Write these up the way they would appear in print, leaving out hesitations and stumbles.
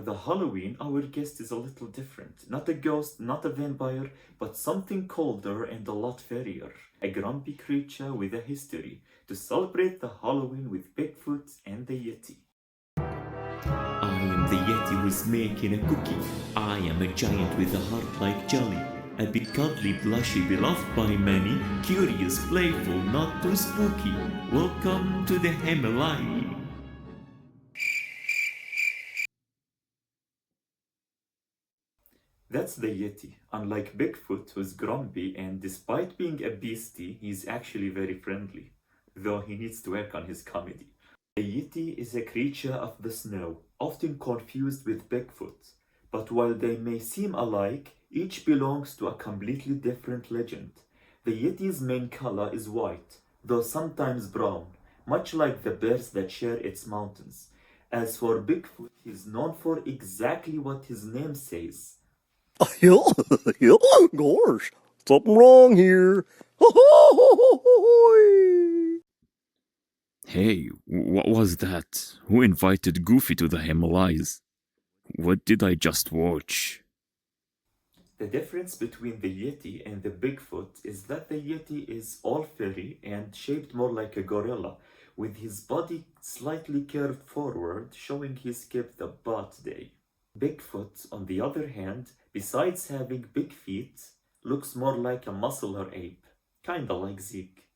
the Halloween, our guest is a little different. Not a ghost, not a vampire, but something colder and a lot fairer. A grumpy creature with a history. To celebrate the Halloween with Bigfoot and the Yeti. I am the Yeti who's making a cookie. I am a giant with a heart like jelly. A big cuddly blushy beloved by many. Curious, playful, not too spooky. Welcome to the Himalaya. That's the Yeti. Unlike Bigfoot, who's grumpy and despite being a beastie, he's actually very friendly. Though he needs to work on his comedy. The Yeti is a creature of the snow, often confused with Bigfoot. But while they may seem alike, each belongs to a completely different legend. The Yeti's main color is white, though sometimes brown, much like the bears that share its mountains. As for Bigfoot, he's known for exactly what his name says. Yeah, yeah, gosh, something wrong here. Hey, what was that? Who invited Goofy to the Himalayas? What did I just watch? The difference between the Yeti and the Bigfoot is that the Yeti is all furry and shaped more like a gorilla, with his body slightly curved forward, showing he skipped the butt day. Bigfoot, on the other hand, besides having big feet, looks more like a muscular ape, kinda like Zeke.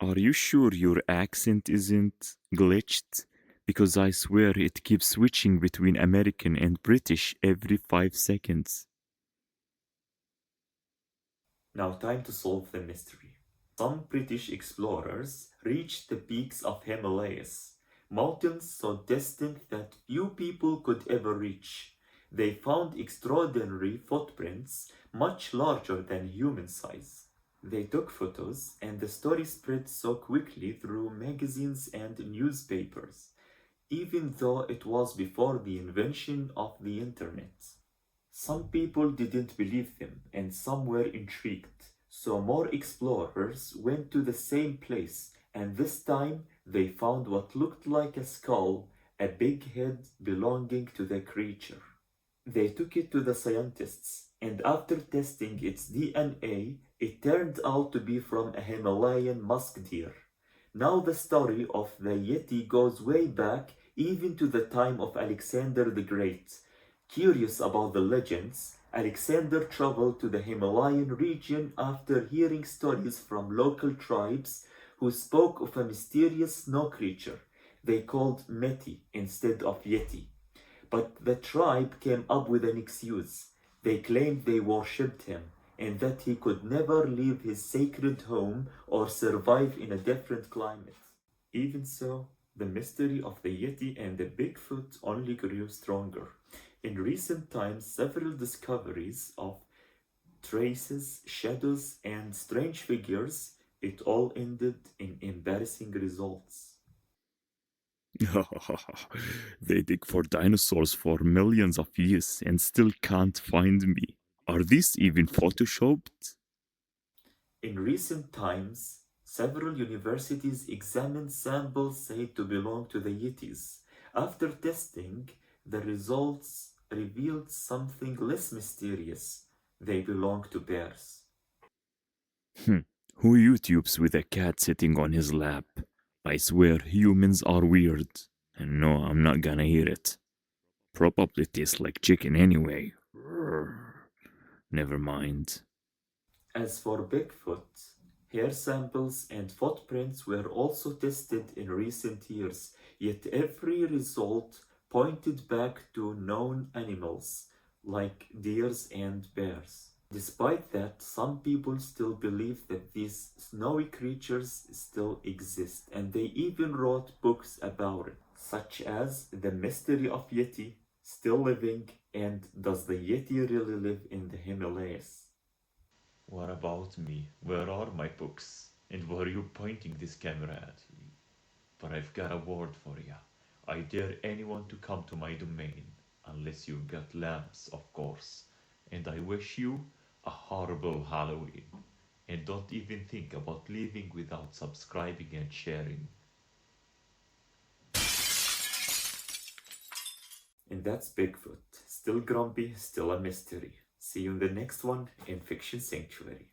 Are you sure your accent isn't glitched? Because I swear it keeps switching between American and British every 5 seconds. Now, time to solve the mystery. Some British explorers reached the peaks of Himalayas, mountains so distant that few people could ever reach. They found extraordinary footprints much larger than human size. They took photos, and the story spread so quickly through magazines and newspapers, even though it was before the invention of the internet. Some people didn't believe them, and some were intrigued. So more explorers went to the same place, and this time they found what looked like a skull, a big head belonging to the creature. They took it to the scientists, and after testing its DNA, it turned out to be from a Himalayan musk deer. Now the story of the Yeti goes way back, even to the time of Alexander the Great. Curious about the legends, Alexander traveled to the Himalayan region after hearing stories from local tribes who spoke of a mysterious snow creature they called Meti instead of Yeti. But the tribe came up with an excuse. They claimed they worshipped him and that he could never leave his sacred home or survive in a different climate. Even so, the mystery of the Yeti and the Bigfoot only grew stronger. In recent times, several discoveries of traces, shadows, and strange figures, it all ended in embarrassing results. They dig for dinosaurs for millions of years and still can't find me. Are these even photoshopped? In recent times, several universities examined samples said to belong to the Yetis. After testing, the results revealed something less mysterious. They belong to bears. Hmm. Who YouTubes with a cat sitting on his lap? I swear humans are weird. And no, I'm not gonna eat it. Probably tastes like chicken anyway. Never mind. As for Bigfoot, hair samples and footprints were also tested in recent years, yet every result pointed back to known animals like deers and bears. Despite that, some people still believe that these snowy creatures still exist, and they even wrote books about it, such as The Mystery of Yeti, Still Living, and Does the Yeti Really Live in the Himalayas? What about me? Where are my books? And were you pointing this camera at me? But I've got a word for ya. I dare anyone to come to my domain, unless you've got lamps, of course. And I wish you a horrible Halloween. And don't even think about leaving without subscribing and sharing. And that's Bigfoot. Still grumpy, still a mystery. See you in the next one in Fiction Sanctuary.